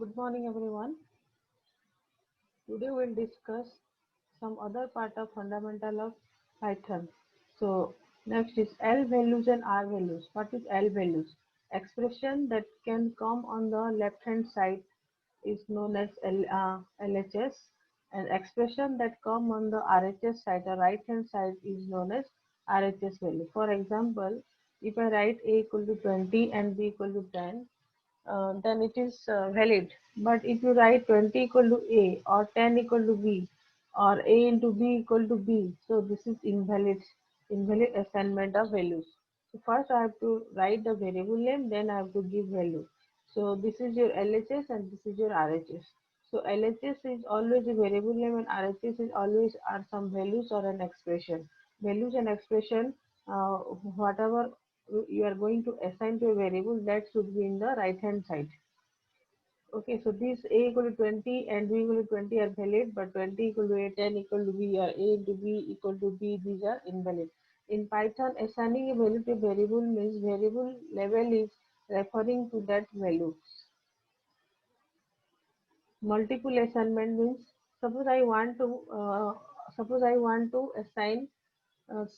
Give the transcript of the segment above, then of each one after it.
Good morning, everyone. Today we'll discuss some other part of fundamental of Python. So next is L values and R values. What is L values? Expression that can come on the left hand side is known as LHS, and expression that come on the RHS side, the right hand side, is known as RHS value. For example, if I write A equal to 20 and B equal to 10, then it is valid. But if you write 20 equal to A or 10 equal to B or A into B equal to B, so this is invalid assignment of values. So first I have to write the variable name, then I have to give value. So this is your LHS and this is your RHS. So LHS is always a variable name and RHS is always are some values or an expression. Values and expression, whatever you are going to assign to a variable, that should be in the right hand side. Okay, so these A equal to 20 and B equal to 20 are valid, but 20 equal to A, 10 equal to B, or A into B equal to B, these are invalid. In Python, assigning a value to a variable means variable level is referring to that value. Multiple assignment means suppose I want to assign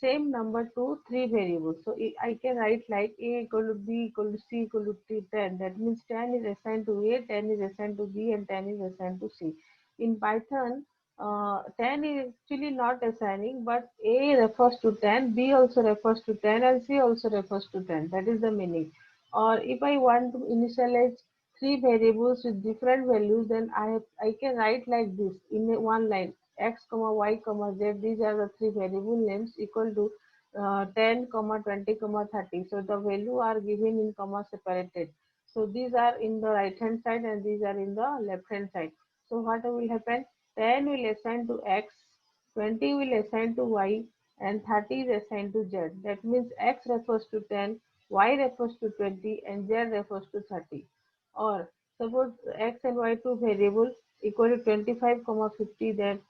same number to three variables. So I can write like A equal to B equal to C equal to 10. That means 10 is assigned to A, 10 is assigned to B, and 10 is assigned to C. In Python, 10 is actually not assigning, but A refers to 10, B also refers to 10, and C also refers to 10. That is the meaning. Or if I want to initialize three variables with different values, then I can write like this in one line: x comma y comma z. These are the three variable names equal to 10 comma 20 comma 30. So the value are given in comma separated. So these are in the right hand side and these are in the left hand side. So what will happen? 10 will assign to x, 20 will assign to y, and 30 is assigned to z. That means x refers to 10, y refers to 20, and z refers to 30. Or suppose x and y two variables equal to 25 comma 50, then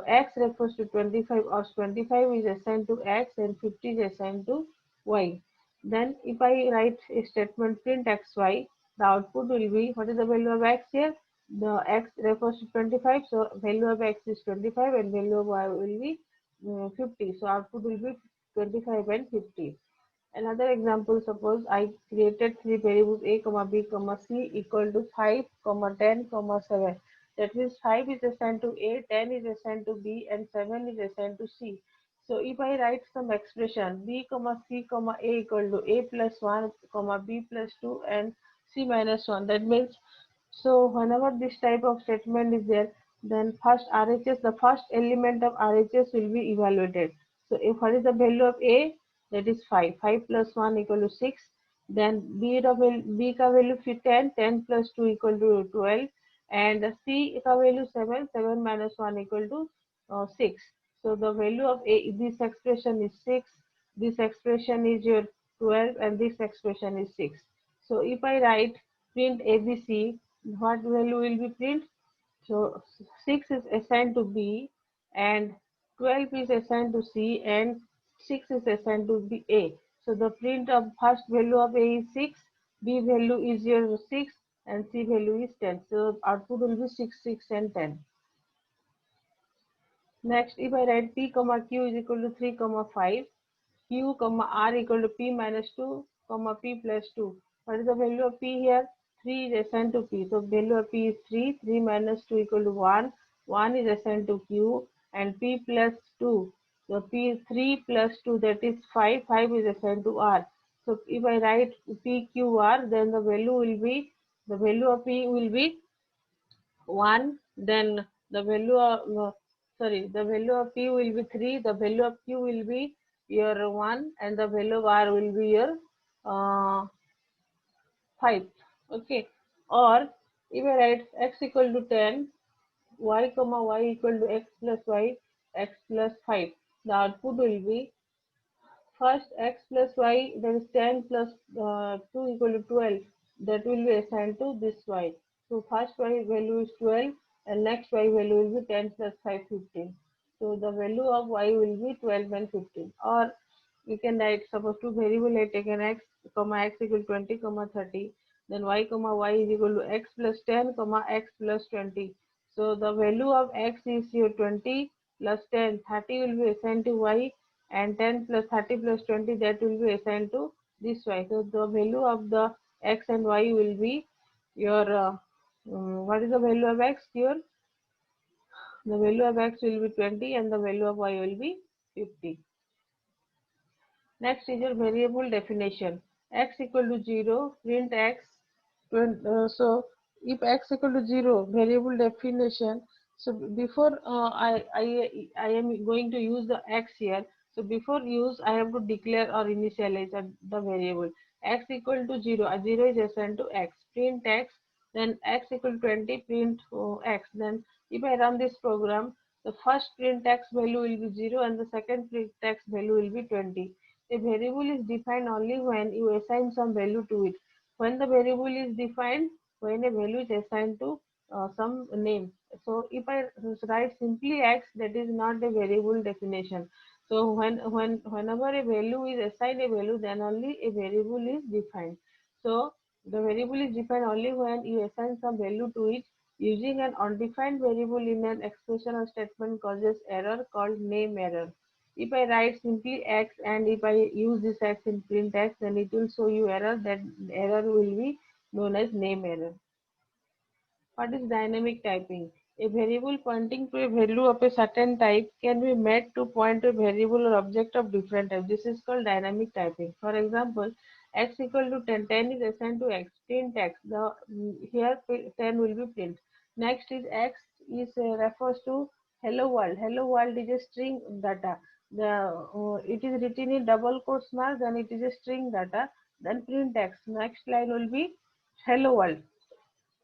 x refers to 25, or 25 is assigned to x and 50 is assigned to y. Then if I write a statement print xy, the output will be, what is the value of x here? The x refers to 25, so value of x is 25 and value of y will be 50. So output will be 25 and 50. Another example, suppose I created three variables a comma b comma c equal to 5 comma 10 comma 7. That means 5 is assigned to a, 10 is assigned to b, and 7 is assigned to c. So if I write some expression b comma c comma a equal to a plus 1 comma b plus 2 and c minus 1, that means, so whenever this type of statement is there, then first RHS, the first element of RHS will be evaluated. So if what is the value of A? That is 5. 5 plus 1 equal to 6. Then B ka value 10. 10 plus 2 equal to 12. And C ka value 7. 7 minus 1 equal to 6. So the value of A, this expression is 6. This expression is your 12 and this expression is 6. So if I write print ABC, what value will be print? So 6 is assigned to B and 12 is assigned to C and 6 is assigned to A. So the print of first value of A is 6, B value is your 6, and C value is 10. So output will be 6, 6 and 10. Next, if I write P comma Q is equal to 3 comma 5, Q comma R equal to P minus 2 comma P plus 2. What is the value of P here? 3 is assigned to P. So value of P is 3. 3 minus 2 equal to 1. 1 is assigned to Q and P plus 2. So P is 3 plus 2, that is 5. 5 is assigned to R. So if I write PQR, then the value of P will be 1, then the value of the value of P will be 3, the value of Q will be your 1, and the value of R will be your 5. Okay. Or if I write x equal to 10, y comma y equal to x plus y, x plus 5, the output will be first x plus y, that is 10 plus 2 equal to 12, that will be assigned to this y. So first y value is 12 and next y value will be 10 plus 5, 15. So the value of y will be 12 and 15. Or you can write, suppose two variable I taken x comma x equal to 20 comma 30. then y comma y is equal to x plus 10 comma x plus 20. So the value of x is your 20 plus 10, 30 will be assigned to y, and 10 plus 30 plus 20, that will be assigned to this y. So the value of the x and y will be your what is the value of x? Your the value of x will be 20 and the value of y will be 50. Next is your variable definition. X equal to 0, print x. So if x equal to 0, variable definition. So before I am going to use the x here. So before use, I have to declare or initialize the variable. X equal to 0. 0 is assigned to x. Print x. Then x equal to 20. Print x. Then if I run this program, the first print x value will be 0 and the second print x value will be 20. A variable is defined only when you assign some value to it. When the variable is defined, when a value is assigned to some name. So if I write simply x, that is not a variable definition. So whenever a value is assigned a value, then only a variable is defined. So the variable is defined only when you assign some value to it. Using an undefined variable in an expression or statement causes error called name error. If I write simply x and if I use this x in print x, then it will show you error. That error will be known as name error. What is dynamic typing? A variable pointing to a value of a certain type can be made to point to a variable or object of different type. This is called dynamic typing. For example, x equal to 10. 10 is assigned to x. Print x. Here 10 will be print. Next is x is refers to hello world. Hello world is a string data. It is written in double quotes mark, then it is a string data. Then print x. Next line will be hello world.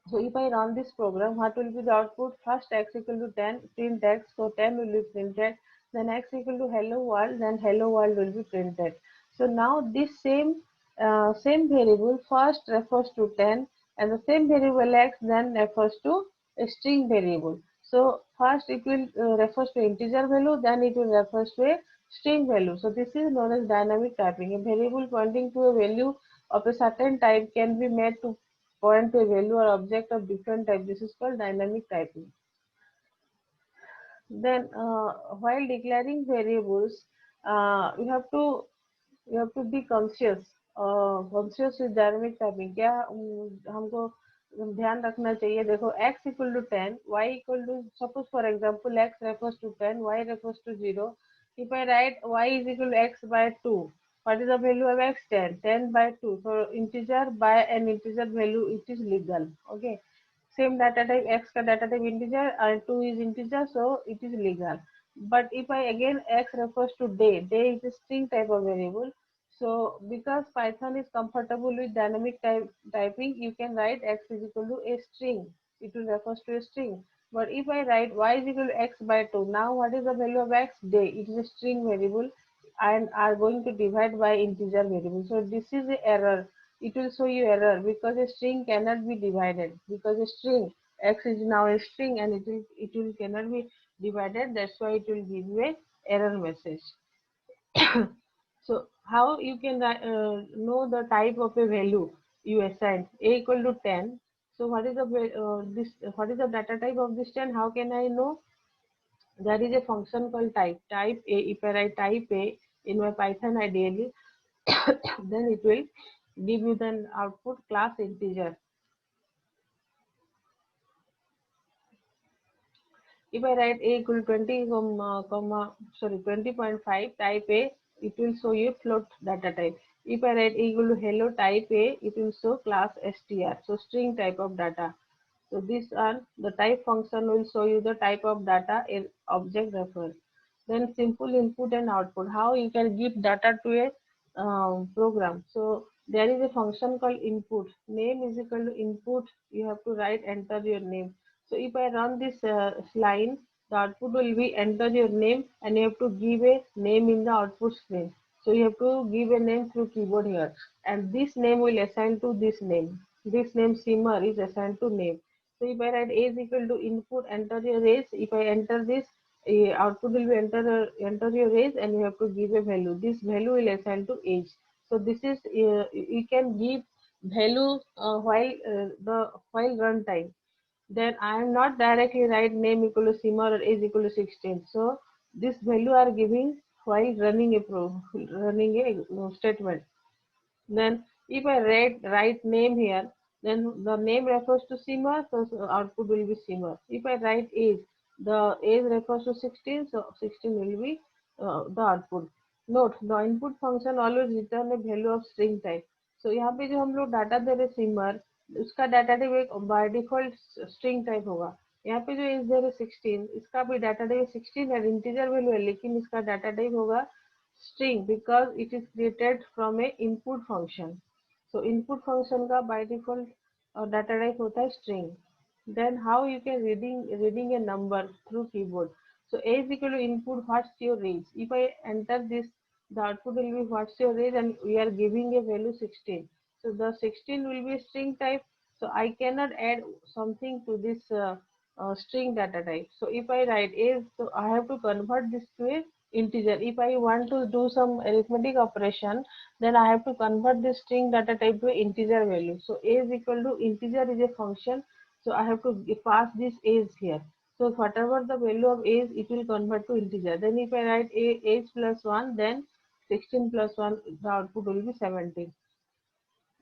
So if I run this program, what will be the output? First x equal to 10, print x, so 10 will be printed. Then x equal to hello world, then hello world will be printed. So now this same variable first refers to 10 and the same variable x then refers to a string variable. So first it will refers to integer value, then it will refers to a string value. So this is known as dynamic typing. A variable pointing to a value of a certain type can be made to point to a value or object of different type. This is called dynamic typing. Then, while declaring variables, you have to be conscious. Conscious with dynamic typing क्या हमको ध्यान रखना चाहिए. देखो x equal to 10, y equal to suppose for example x refers to 10, y refers to 0. If I write y is equal to x by 2, what is the value of x? 10. 10 by 2. So integer by an integer value, it is legal. Okay. Same data type, x का data type integer and 2 is integer, so it is legal. But if I again x refers to day, day is a string type of variable. So because Python is comfortable with typing, you can write x is equal to a string. It will refers to a string. But if I write y is equal to x by 2, now what is the value of x? Day. It is a string variable and are going to divide by integer variable. So this is a error. It will show you error because a string cannot be divided, because a string x is now a string and it will cannot be divided. That's why it will give you a error message. So how you can know the type of a value you assigned? A equal to 10. So what is the what is the data type of this 10? How can I know? There is a function called type. Type A. If I write type A in my Python ideally, then it will give you the output class integer. If I write a equal to 20, 20.5 type A, it will show you float data type. If I write a equal to hello type A, it will show class str, so string type of data. So these are the type function will show you the type of data in object refers. Then simple input and output. How you can give data to a program. So there is a function called input. Name is equal to input. You have to write enter your name. So if I run this line, the output will be enter your name and you have to give a name in the output screen. So you have to give a name through keyboard here and this name will assign to this name. This name Simmer is assigned to name. So if I write a is equal to input enter your age, if I enter this, output will be enter your age and you have to give a value. This value will assign to age. So this is you can give value while run time, then I am not directly write name equal to Seema or age equal to 16. So this value are giving while running a statement. Then if I write name here, then the name refers to Seema, so output will be Seema. If I write age, the age refers to 16, so 16 will be the output. Note, the input function always return a value of string type. So यहाँ पे जो हम लोग data दे रहे सिमर, उसका data type एक by default string type होगा. यहाँ पे जो एज दे रहे 16, इसका भी डाटा टाइप 16 है, इंटीजर वैल्यू है, लेकिन इसका डाटा टाइप होगा string because it is created from a input function. So input function का by default data type होता है string. Then how you can reading a number through keyboard. So a is equal to input what's your age. If I enter this, the output will be what's your age, and we are giving a value 16. So the 16 will be string type. So I cannot add something to this string data type. So if I write age, so I have to convert this to a integer. If I want to do some arithmetic operation, then I have to convert this string data type to integer value. So a is equal to integer is a function, so I have to pass this age here. So whatever the value of age, it will convert to integer. Then if I write age plus 1, then 16 plus 1, the output will be 17.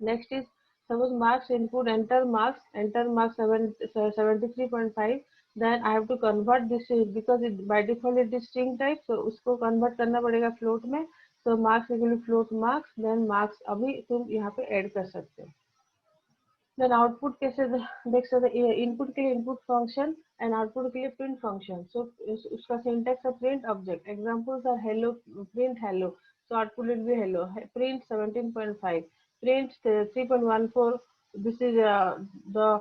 Next is suppose marks input, enter marks 73.5. Then I have to convert this because it by default it is string type, so उसको convert करना पड़ेगा float में. So marks equal to float marks, then marks अभी तुम यहाँ पे add कर सकते हो. देन आउटपुट कैसे देख सकते हैं, इनपुट के लिए इनपुट फंक्शन एंड आउटपुट के लिए प्रिंट फंक्शन. सो उसका सिंटेक्स है print object. Examples are hello, print hello, so output will be hello. Print 17.5, print 3.14. This is the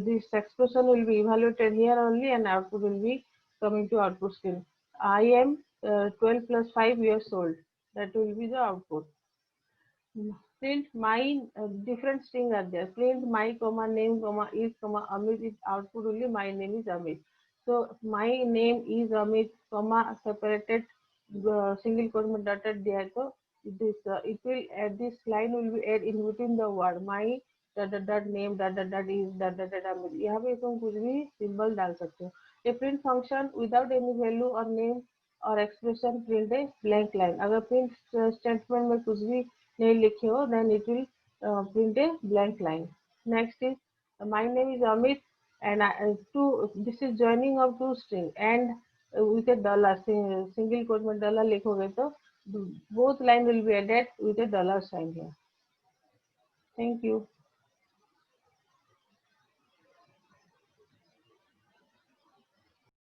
this expression will be evaluated here only, and output will be coming to output screen. I am 12 plus 5 years old. That will be the output. Print my different string are there. Print my comma name comma is comma Amit is output only. My name is Amit. So my name is Amit comma separated single quote में dotted दिया है, तो this it will add, this line will be add in between the word my dot dot dot name dot dot dot is dot dot dot Amit. यहाँ पे तुम कुछ भी symbol डाल सकते हो. A print function without any value or name और expression print a blank line. अगर print statement में कुछ भी नहीं लिखे हो, then it will print a blank line. Next is my name is Amit, and this is joining of two string and with a dollar, single quote में dollar लिखोगे तो both line will be added with a dollar sign here. Thank you.